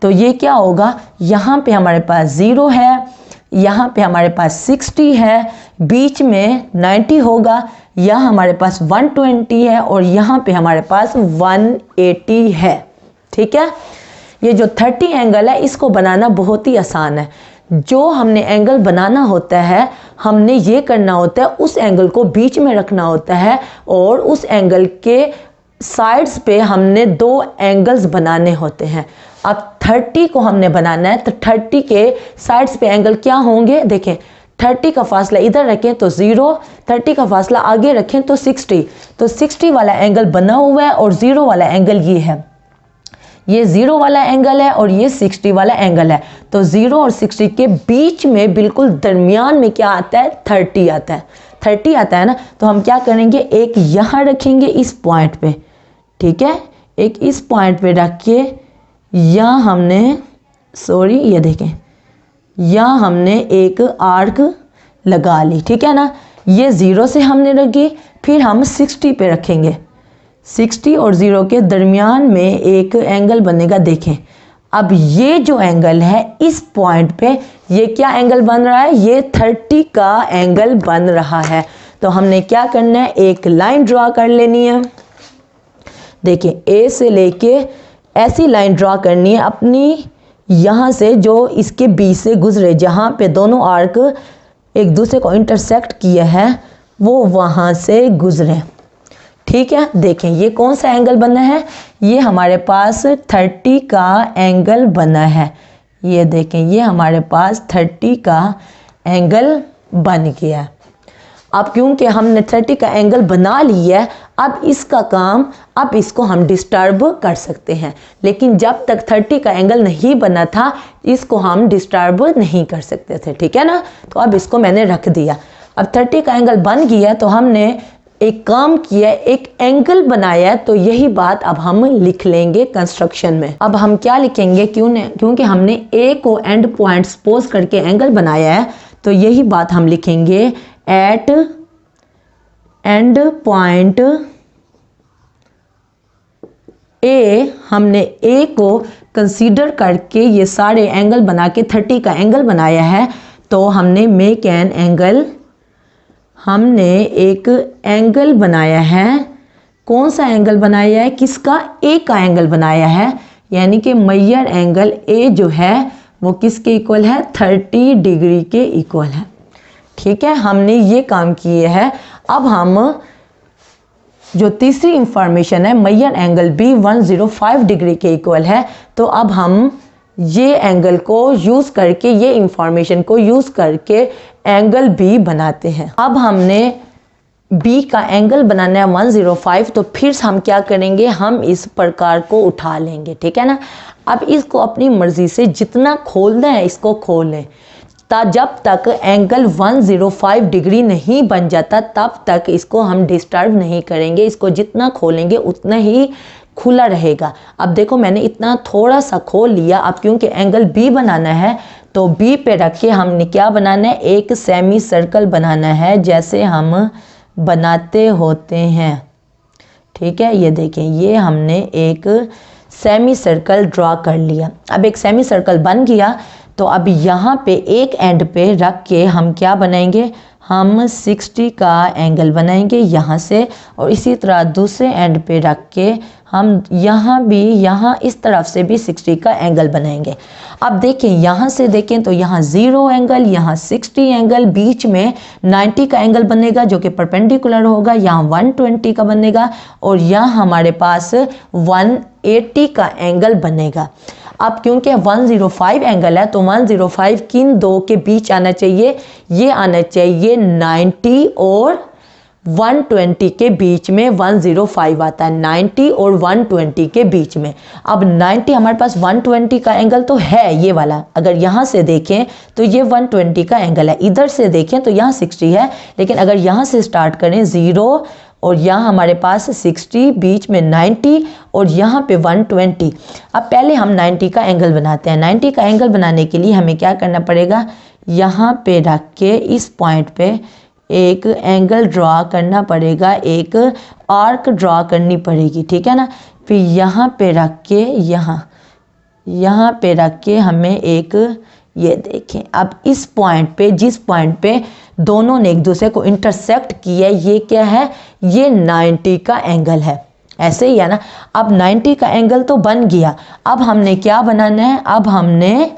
तो ये क्या होगा, यहाँ पे हमारे पास 0 है, यहाँ पे हमारे पास 60 है, बीच में 90 होगा, यहाँ हमारे पास 120 है और यहाँ पे हमारे पास 180 है। ठीक है, ये जो 30 एंगल है इसको बनाना बहुत ही आसान है। जो हमने एंगल बनाना होता है, हमने ये करना होता है, उस एंगल को बीच में रखना होता है और उस एंगल के साइड्स पे हमने 2 एंगल्स बनाने होते हैं। अब 30 को हमने बनाना है तो 30 के साइड्स पे एंगल क्या होंगे, देखें 30 का फासला इधर रखें तो 0, 30 का फासला आगे रखें तो 60। तो 60 वाला एंगल बना हुआ है और 0 वाला एंगल ये है, ये 0 वाला एंगल है और ये 60 वाला एंगल है। तो 0 और 60 के बीच में बिल्कुल दरमियान में क्या आता है, 30 आता है। 30 आता है ना, तो हम क्या करेंगे, एक यहाँ रखेंगे इस पॉइंट पे। ठीक है, एक इस पॉइंट पे रख के यहाँ हमने ये देखें, यहाँ हमने एक आर्क लगा ली। ठीक है ना, ये 0 से हमने रखी, फिर हम 60 पे रखेंगे। 60 और 0 के दरमियान में एक एंगल बनेगा। देखें, अब ये जो एंगल है इस पॉइंट पे ये क्या एंगल बन रहा है, ये 30 का एंगल बन रहा है। तो हमने क्या करना है, एक लाइन ड्रॉ कर लेनी है। देखिए, ए से लेके ऐसी लाइन ड्रॉ करनी है अपनी, यहाँ से जो इसके बीच से गुजरे, जहाँ पे दोनों आर्क एक दूसरे को इंटरसेक्ट किया है वो वहाँ से गुजरे। ठीक है, देखें ये कौन सा एंगल बना है, ये हमारे पास 30 का एंगल बना है। ये देखें, ये हमारे पास 30 का एंगल बन गया। अब क्योंकि हमने 30 का एंगल बना लिया है, अब इसका काम, अब इसको हम डिस्टर्ब कर सकते हैं। लेकिन जब तक 30 का एंगल नहीं बना था, इसको हम डिस्टर्ब नहीं कर सकते थे। ठीक है ना, तो अब इसको मैंने रख दिया। अब 30 का एंगल बन गया तो हमने एक काम किया, एक एंगल बनाया। तो यही बात अब हम लिख लेंगे कंस्ट्रक्शन में। अब हम क्या लिखेंगे, क्योंकि हमने ए को एंड पॉइंट सपोज करके एंगल बनाया है, तो यही बात हम लिखेंगे, एट एंड पॉइंट ए। हमने ए को कंसीडर करके ये सारे एंगल बना के 30 का एंगल बनाया है। तो हमने मेक एन एंगल, हमने एक एंगल बनाया है। कौन सा एंगल बनाया है, किसका, ए का एंगल बनाया है। यानी कि मैयर एंगल ए जो है वो किसके इक्वल है, 30 डिग्री के इक्वल है। ठीक है, हमने ये काम किए हैं। अब हम जो तीसरी इंफॉर्मेशन है, मैयर एंगल बी 105 डिग्री के इक्वल है। तो अब हम ये एंगल को यूज़ करके, ये इंफॉर्मेशन को यूज़ करके एंगल बी बनाते हैं। अब हमने बी का एंगल बनाना है 105, तो फिर हम क्या करेंगे, हम इस प्रकार को उठा लेंगे, ठीक है ना। अब इसको अपनी मर्ज़ी से जितना खोलना है इसको खोल लें, जब तक एंगल 105 डिग्री नहीं बन जाता तब तक इसको हम डिस्टर्ब नहीं करेंगे। इसको जितना खोलेंगे उतना ही खुला रहेगा। अब देखो मैंने इतना थोड़ा सा खोल लिया। अब क्योंकि एंगल बी बनाना है तो बी पे रख के हमने क्या बनाना है, एक सेमी सर्कल बनाना है जैसे हम बनाते होते हैं, ठीक है। ये देखें, ये हमने एक सेमी सर्कल ड्रॉ कर लिया। अब एक सेमी सर्कल बन गया तो अब यहाँ पे एक एंड पे रख के हम क्या बनाएंगे, हम 60 का एंगल बनाएंगे यहाँ से, और इसी तरह दूसरे एंड पे रख के हम यहाँ इस तरफ से भी 60 का एंगल बनाएंगे। अब देखें, यहाँ से देखें तो यहाँ 0 एंगल, यहाँ 60 एंगल, बीच में 90 का एंगल बनेगा जो कि परपेंडिकुलर होगा, यहाँ 120 का बनेगा, और यहाँ हमारे पास 180 का एंगल बनेगा। अब क्योंकि 105 एंगल है तो 105 किन दो के बीच आना चाहिए, ये आना चाहिए 90 और 120 के बीच में 105 आता है, 90 और 120 के बीच में। अब 90 हमारे पास 120 का एंगल तो है ये वाला, अगर यहाँ से देखें तो ये 120 का एंगल है, इधर से देखें तो यहाँ 60 है, लेकिन अगर यहाँ से स्टार्ट करें 0 और यहाँ हमारे पास 60, बीच में 90 और यहाँ पे 120। अब पहले हम 90 का एंगल बनाते हैं। 90 का एंगल बनाने के लिए हमें क्या करना पड़ेगा, यहाँ पे रख के इस पॉइंट पे एक एंगल ड्रॉ करना पड़ेगा, एक आर्क ड्रॉ करनी पड़ेगी, ठीक है ना। फिर यहाँ पे रख के यहाँ पे रख के हमें एक, ये देखें, अब इस पॉइंट पे, जिस पॉइंट पे दोनों ने एक दूसरे को इंटरसेक्ट किया, ये क्या है, ये 90 का एंगल है, ऐसे ही है ना। अब 90 का एंगल तो बन गया, अब हमने क्या बनाना है, अब हमने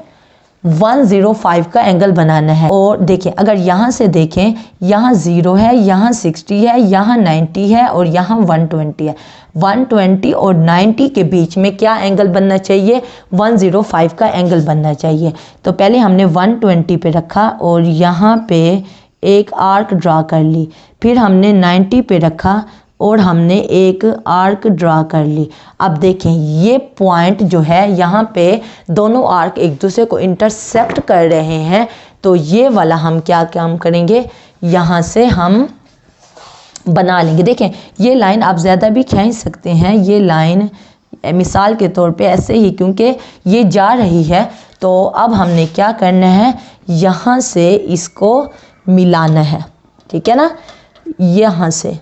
105 का एंगल बनाना है। और देखें, अगर यहाँ से देखें, यहाँ 0 है, यहाँ 60 है, यहाँ 90 है और यहाँ 120 है। 120 और 90 के बीच में क्या एंगल बनना चाहिए, 105 का एंगल बनना चाहिए। तो पहले हमने 120 पे रखा और यहाँ पे एक आर्क ड्रा कर ली, फिर हमने 90 पे रखा और हमने एक आर्क ड्रा कर ली। अब देखें, ये पॉइंट जो है यहाँ पे दोनों आर्क एक दूसरे को इंटरसेक्ट कर रहे हैं, तो ये वाला हम क्या काम करेंगे, यहाँ से हम बना लेंगे। देखें, ये लाइन आप ज़्यादा भी खींच सकते हैं, ये लाइन मिसाल के तौर पे ऐसे ही, क्योंकि ये जा रही है। तो अब हमने क्या करना है, यहाँ से इसको मिलाना है, ठीक है ना, यहाँ से,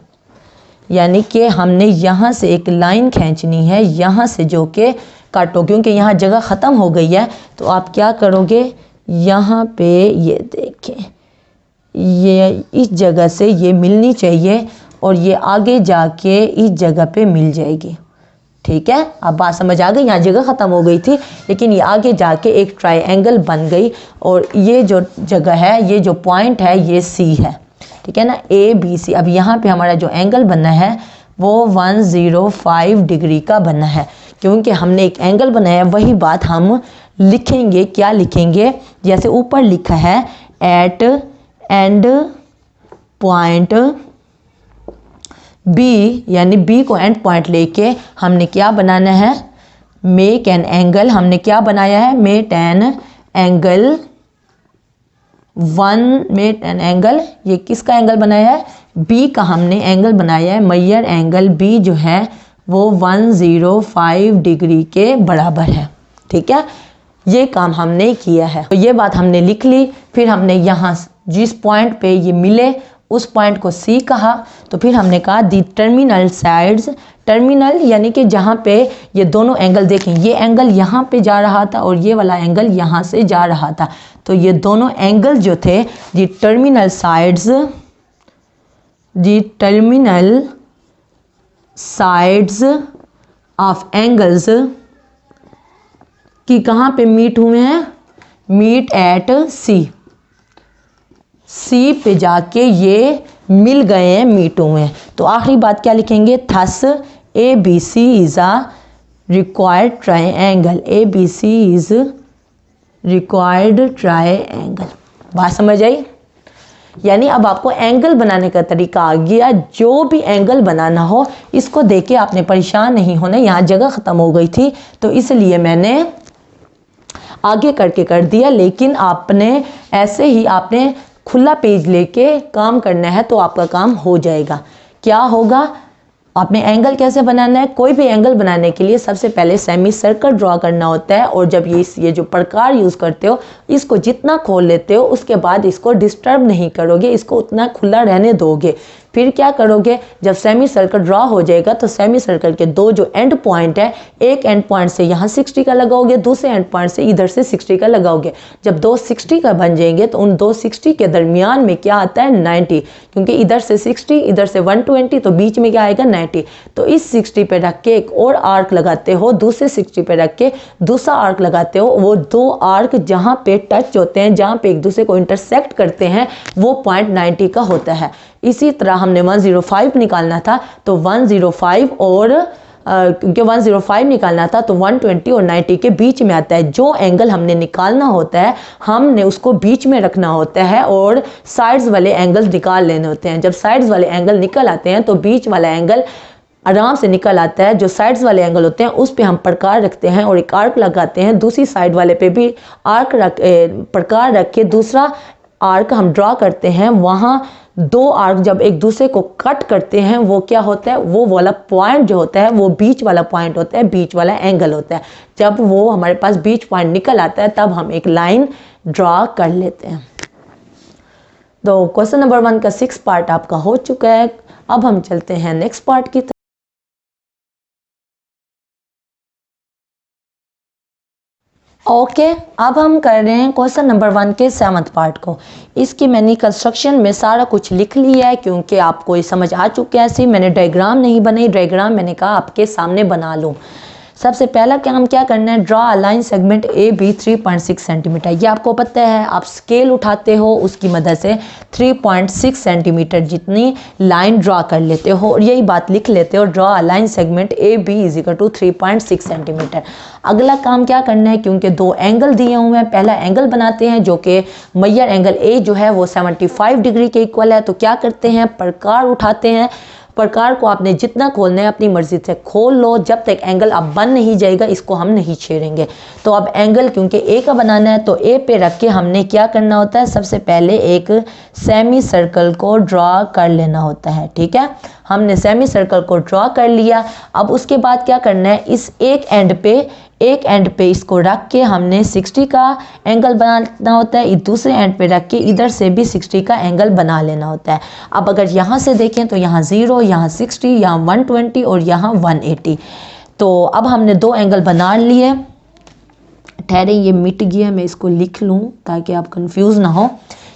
यानी कि हमने यहाँ से एक लाइन खींचनी है, यहाँ से जो कि काटो, क्योंकि यहाँ जगह ख़त्म हो गई है। तो आप क्या करोगे, यहाँ पे ये देखें, ये इस जगह से ये मिलनी चाहिए और ये आगे जाके इस जगह पे मिल जाएगी, ठीक है। अब बात समझ आ गई, यहाँ जगह ख़त्म हो गई थी लेकिन ये आगे जाके एक ट्रायंगल बन गई, और ये जो जगह है, ये जो पॉइंट है, ये सी है, ठीक है ना, ABC। अब यहाँ पे हमारा जो एंगल बनना है वो 105 डिग्री का बनना है, क्योंकि हमने एक एंगल बनाया है। वही बात हम लिखेंगे, क्या लिखेंगे, जैसे ऊपर लिखा है, एट एंड पॉइंट B, यानी B को एंड पॉइंट लेके हमने क्या बनाना है, मेक एन एंगल। हमने क्या बनाया है, make an angle, make an angle. ये किसका एंगल बनाया है, B का हमने एंगल बनाया है। मेजर एंगल B जो है वो 105 डिग्री के बराबर है, ठीक है। ये काम हमने किया है, तो ये बात हमने लिख ली। फिर हमने यहाँ जिस पॉइंट पे ये मिले उस पॉइंट को C कहा, तो फिर हमने कहा दी टर्मिनल साइड्स, टर्मिनल यानी कि जहाँ पे ये दोनों एंगल, देखें ये एंगल यहाँ पे जा रहा था और ये वाला एंगल यहाँ से जा रहा था, तो ये दोनों एंगल जो थे, the terminal sides, the terminal sides of angles कि कहाँ पे मीट हुए हैं, मीट एट C पे जाके ये मिल गए हैं, मीट हुए हैं। तो आखिरी बात क्या लिखेंगे, thus ABC is a required triangle, ABC is required triangle. बात समझ आई? यानी अब आपको एंगल बनाने का तरीका आ गया। जो भी एंगल बनाना हो इसको देख के आपने परेशान नहीं होना। यहाँ जगह ख़त्म हो गई थी तो इसलिए मैंने आगे करके कर दिया, लेकिन आपने ऐसे ही आपने खुला पेज लेके काम करना है तो आपका काम हो जाएगा। क्या होगा? आपने एंगल कैसे बनाना है? कोई भी एंगल बनाने के लिए सबसे पहले सेमी सर्कल ड्रॉ करना होता है, और जब ये जो प्रकार यूज़ करते हो इसको जितना खोल लेते हो उसके बाद इसको डिस्टर्ब नहीं करोगे, इसको उतना खुला रहने दोगे। फिर क्या करोगे? जब सेमी सर्कल ड्रॉ हो जाएगा तो सेमी सर्कल के दो जो एंड पॉइंट है, एक एंड पॉइंट से यहाँ 60 का लगाओगे, दूसरे एंड पॉइंट से इधर से 60 का लगाओगे। जब दो 60 का बन जाएंगे तो उन दो 60 के दरमियान में क्या आता है? 90, क्योंकि इधर से 60 इधर से 120 तो बीच में क्या आएगा? 90। तो इस 60 पे रख के एक और आर्क लगाते हो, दूसरे 60 पे रख के दूसरा आर्क लगाते हो। वो दो आर्क जहाँ पे टच होते हैं, जहाँ पे एक दूसरे को इंटरसेक्ट करते हैं, वो पॉइंट 90 का होता है। इसी तरह हमने 105 निकालना था तो 105 और क्योंकि 105 निकालना था तो 120 और 90 के बीच में आता है। जो एंगल हमने निकालना होता है हमने उसको बीच में रखना होता है और साइड्स वाले एंगल निकाल लेने होते हैं। जब साइड्स वाले एंगल निकल आते हैं तो बीच वाला एंगल आराम से निकल आता है। जो साइड्स वाले एंगल होते हैं उस पे हम प्रकार रखते हैं और एक आर्क लगाते हैं। दूसरी साइड वाले पे भी आर्क प्रकार रख के दूसरा आर्क हम ड्रॉ करते हैं। वहाँ दो आर्क जब एक दूसरे को कट करते हैं वो क्या होता है? वो वाला पॉइंट जो होता है वो बीच वाला पॉइंट होता है, बीच वाला एंगल होता है। जब वो हमारे पास बीच पॉइंट निकल आता है तब हम एक लाइन ड्रॉ कर लेते हैं। तो क्वेश्चन नंबर 1 का 6 पार्ट आपका हो चुका है। अब हम चलते हैं नेक्स्ट पार्ट की तरफ। ओके, अब हम कर रहे हैं क्वेश्चन नंबर 1 के 7th पार्ट को। इसकी मैंने कंस्ट्रक्शन में सारा कुछ लिख लिया है क्योंकि आपको ये समझ आ चुका है। ऐसे मैंने डायग्राम नहीं बनाई, डायग्राम मैंने कहा आपके सामने बना लूँ। सबसे पहला काम क्या करना है? Draw a line segment A B 3.6 centimetre. ये आपको पता है, आप स्केल उठाते हो उसकी मदद से 3.6 सेंटीमीटर जितनी लाइन ड्रॉ कर लेते हो और यही बात लिख लेते हो। Draw a line segment A B is equal to 3.6 centimetre. अगला काम क्या करना है? क्योंकि दो एंगल दिए हुए हैं, पहला एंगल बनाते हैं जो कि मैयर एंगल ए जो है वो 75 डिग्री के इक्वल है। तो क्या करते हैं? प्रकार उठाते हैं। प्रकार को आपने जितना खोलना है अपनी मर्जी से खोल लो, जब तक एंगल अब बन नहीं जाएगा इसको हम नहीं छेड़ेंगे। तो अब एंगल क्योंकि ए का बनाना है तो ए पे रख के हमने क्या करना होता है? सबसे पहले एक सेमी सर्कल को ड्रॉ कर लेना होता है। ठीक है, हमने सेमी सर्कल को ड्रॉ कर लिया। अब उसके बाद क्या करना है? इस एक एंड पे इसको रख के हमने 60 का एंगल बनाना होता है। दूसरे एंड पे रख के इधर से भी 60 का एंगल बना लेना होता है। अब अगर यहाँ से देखें तो यहाँ 0, यहाँ 60, यहाँ 120 और यहाँ 180। तो अब हमने दो एंगल बना लिए। ठहरे, ये मिट गया, मैं इसको लिख लूँ ताकि आप कंफ्यूज ना हो।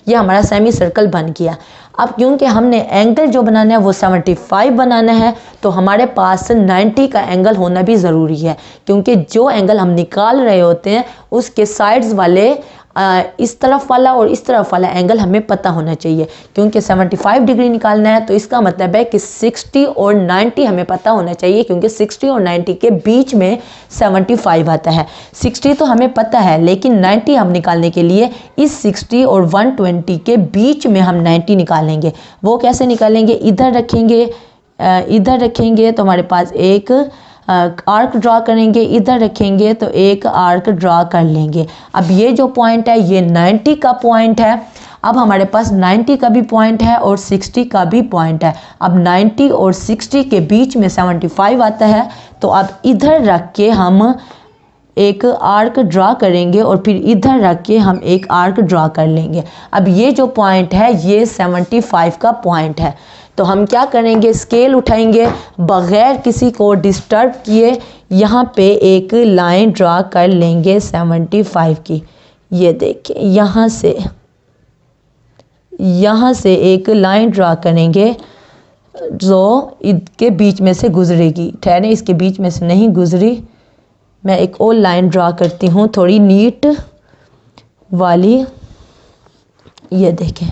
ये हमारा सेमी सर्कल बन गया। अब क्योंकि हमने एंगल जो बनाना है वो 75 बनाना है तो हमारे पास 90 का एंगल होना भी ज़रूरी है, क्योंकि जो एंगल हम निकाल रहे होते हैं उसके साइड्स वाले इस तरफ वाला और इस तरफ वाला एंगल हमें पता होना चाहिए। क्योंकि 75 डिग्री निकालना है तो इसका मतलब है कि 60 और 90 हमें पता होना चाहिए, क्योंकि 60 और 90 के बीच में 75 आता है। 60 तो हमें पता है, लेकिन 90 हम निकालने के लिए इस 60 और 120 के बीच में हम 90 निकालेंगे। वो कैसे निकालेंगे? इधर रखेंगे तो हमारे पास एक आर्क ड्रॉ करेंगे, इधर रखेंगे तो एक आर्क ड्रॉ कर लेंगे। अब ये जो पॉइंट है ये 90 का पॉइंट है। अब हमारे पास 90 का भी पॉइंट है और 60 का भी पॉइंट है। अब 90 और 60 के बीच में 75 आता है। तो अब इधर रख के हम एक आर्क ड्रॉ करेंगे और फिर इधर रख के हम एक आर्क ड्रॉ कर लेंगे। अब ये जो पॉइंट है ये 75 का पॉइंट है। तो हम क्या करेंगे? स्केल उठाएंगे बगैर किसी को डिस्टर्ब किए, यहाँ पे एक लाइन ड्रॉ कर लेंगे 75 की। ये देखिए, यहाँ से एक लाइन ड्रॉ करेंगे जो इसके बीच में से गुजरेगी। ठहरे, इसके बीच में से नहीं गुजरी, मैं एक और लाइन ड्रॉ करती हूँ थोड़ी नीट वाली। ये देखें,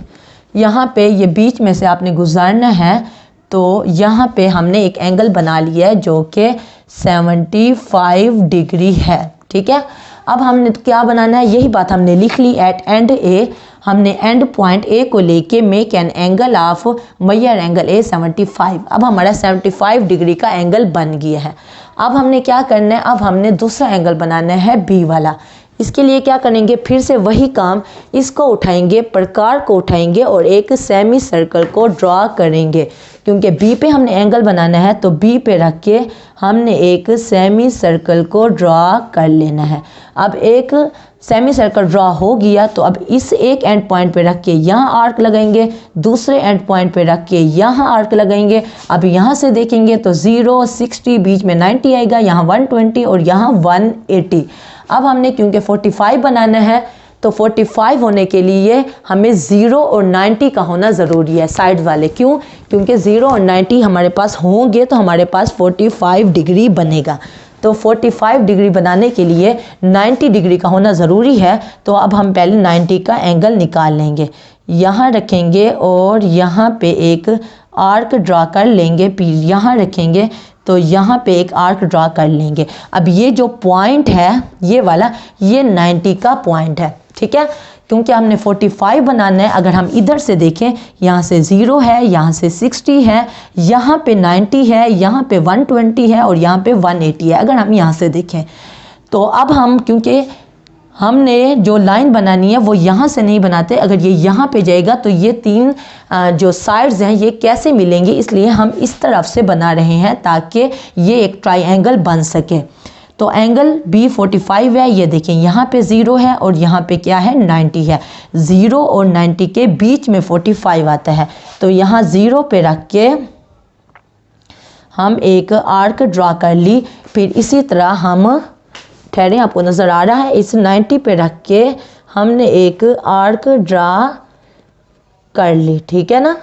यहाँ पे ये बीच में से आपने गुजारना है। तो यहाँ पे हमने एक एंगल बना लिया है जो कि 75 डिग्री है। ठीक है, अब हमने क्या बनाना है, यही बात हमने लिख ली। एट एंड ए, हमने एंड पॉइंट ए को लेके make an angle of measure angle A 75। अब हमारा 75 डिग्री का एंगल बन गया है। अब हमने क्या करना है, अब हमने दूसरा एंगल बनाना है बी वाला। इसके लिए क्या करेंगे, फिर से वही काम, इसको उठाएंगे, प्रकार को उठाएंगे और एक सेमी सर्कल को ड्रॉ करेंगे। क्योंकि बी पे हमने एंगल बनाना है तो बी पे रख के हमने एक सेमी सर्कल को ड्रॉ कर लेना है। अब एक सेमी सर्कल ड्रॉ हो गया तो अब इस एक एंड पॉइंट पे रख के यहाँ आर्क लगाएंगे, दूसरे एंड पॉइंट पे रख के यहाँ आर्क लगाएंगे। अब यहाँ से देखेंगे तो 0, 60, बीच में 90 आएगा, यहाँ 120 और यहाँ 180। अब हमने क्योंकि 45 बनाना है तो 45 होने के लिए हमें 0 और 90 का होना ज़रूरी है साइड वाले। क्यों? क्योंकि 0 और 90 हमारे पास होंगे तो हमारे पास 45 डिग्री बनेगा। तो 45 डिग्री बनाने के लिए 90 डिग्री का होना ज़रूरी है। तो अब हम पहले 90 का एंगल निकाल लेंगे, यहाँ रखेंगे और यहाँ पे एक आर्क ड्रा कर लेंगे, फिर यहाँ रखेंगे तो यहाँ पे एक आर्क ड्रा कर लेंगे। अब ये जो पॉइंट है ये वाला, ये 90 का पॉइंट है, ठीक है। क्योंकि हमने 45 बनाना है, अगर हम इधर से देखें, यहाँ से 0 है, यहाँ से 60 है, यहाँ पे 90 है, यहाँ पे 120 है और यहाँ पे 180 है। अगर हम यहाँ से देखें तो अब हम, क्योंकि हमने जो लाइन बनानी है वो यहाँ से नहीं बनाते, अगर ये यहाँ पे जाएगा तो ये तीन जो साइड्स हैं ये कैसे मिलेंगी, इसलिए हम इस तरफ से बना रहे हैं ताकि ये एक ट्राइंगल बन सके। तो एंगल बी 45 है, ये देखें यहाँ पे 0 है और यहाँ पे क्या है 90 है। 0 और 90 के बीच में 45 आता है, तो यहाँ 0 पे रख के हम एक आर्क ड्रा कर ली। फिर इसी तरह हम, ठहरे आपको नज़र आ रहा है, इस 90 पे रख के हमने एक आर्क ड्रा कर ली, ठीक है ना।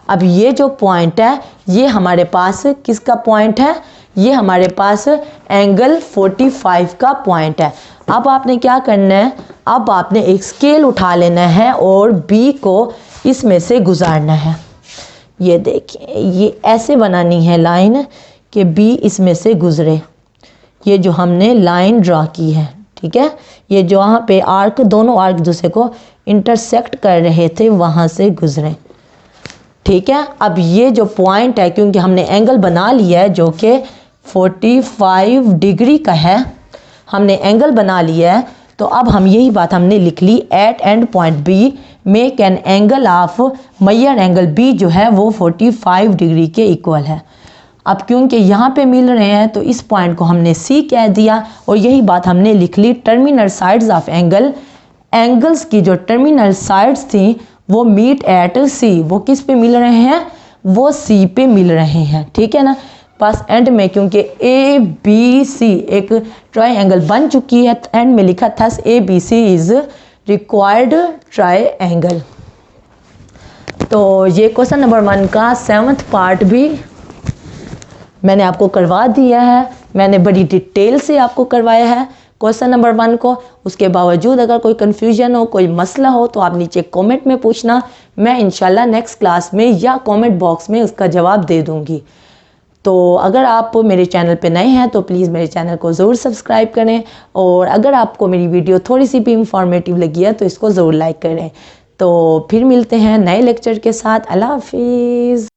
अब ये जो पॉइंट है ये हमारे पास किसका पॉइंट है, ये हमारे पास एंगल 45 का पॉइंट है। अब आपने क्या करना है, अब आपने एक स्केल उठा लेना है और बी को इसमें से गुजारना है। ये देखिए, ये ऐसे बनानी है लाइन कि बी इसमें से गुजरे। ये जो हमने लाइन ड्रा की है, ठीक है, ये जो वहाँ पे आर्क, दोनों आर्क दूसरे को इंटरसेक्ट कर रहे थे वहाँ से गुजरे, ठीक है। अब ये जो पॉइंट है, क्योंकि हमने एंगल बना लिया है जो कि 45 डिग्री का है, हमने एंगल बना लिया है, तो अब हम यही बात हमने लिख ली। At end point B make an angle of measure angle B जो है वो 45 डिग्री के इक्वल है। अब क्योंकि यहाँ पे मिल रहे हैं तो इस पॉइंट को हमने सी कह दिया और यही बात हमने लिख ली। Terminal sides of angle, angles की जो टर्मिनल साइड्स थी वो मीट एट सी, वो किस पे मिल रहे हैं, वो सी पे मिल रहे हैं, ठीक है ना। बस एंड में क्योंकि ए बी सी एक ट्राइंगल बन चुकी है, एंड में लिखा था A B C is required triangle. तो ये क्वेश्चन नंबर 1 का 7th पार्ट भी मैंने आपको करवा दिया है, मैंने बड़ी डिटेल से आपको करवाया है क्वेश्चन नंबर 1 को। उसके बावजूद अगर कोई कन्फ्यूजन हो, कोई मसला हो तो आप नीचे कमेंट में पूछना, मैं इंशाल्लाह नेक्स्ट क्लास में या कमेंट बॉक्स में उसका जवाब दे दूंगी। तो अगर आप मेरे चैनल पे नए हैं तो प्लीज़ मेरे चैनल को ज़रूर सब्सक्राइब करें, और अगर आपको मेरी वीडियो थोड़ी सी भी इंफॉर्मेटिव लगी है तो इसको ज़रूर लाइक करें। तो फिर मिलते हैं नए लेक्चर के साथ। अल्लाह हाफिज़।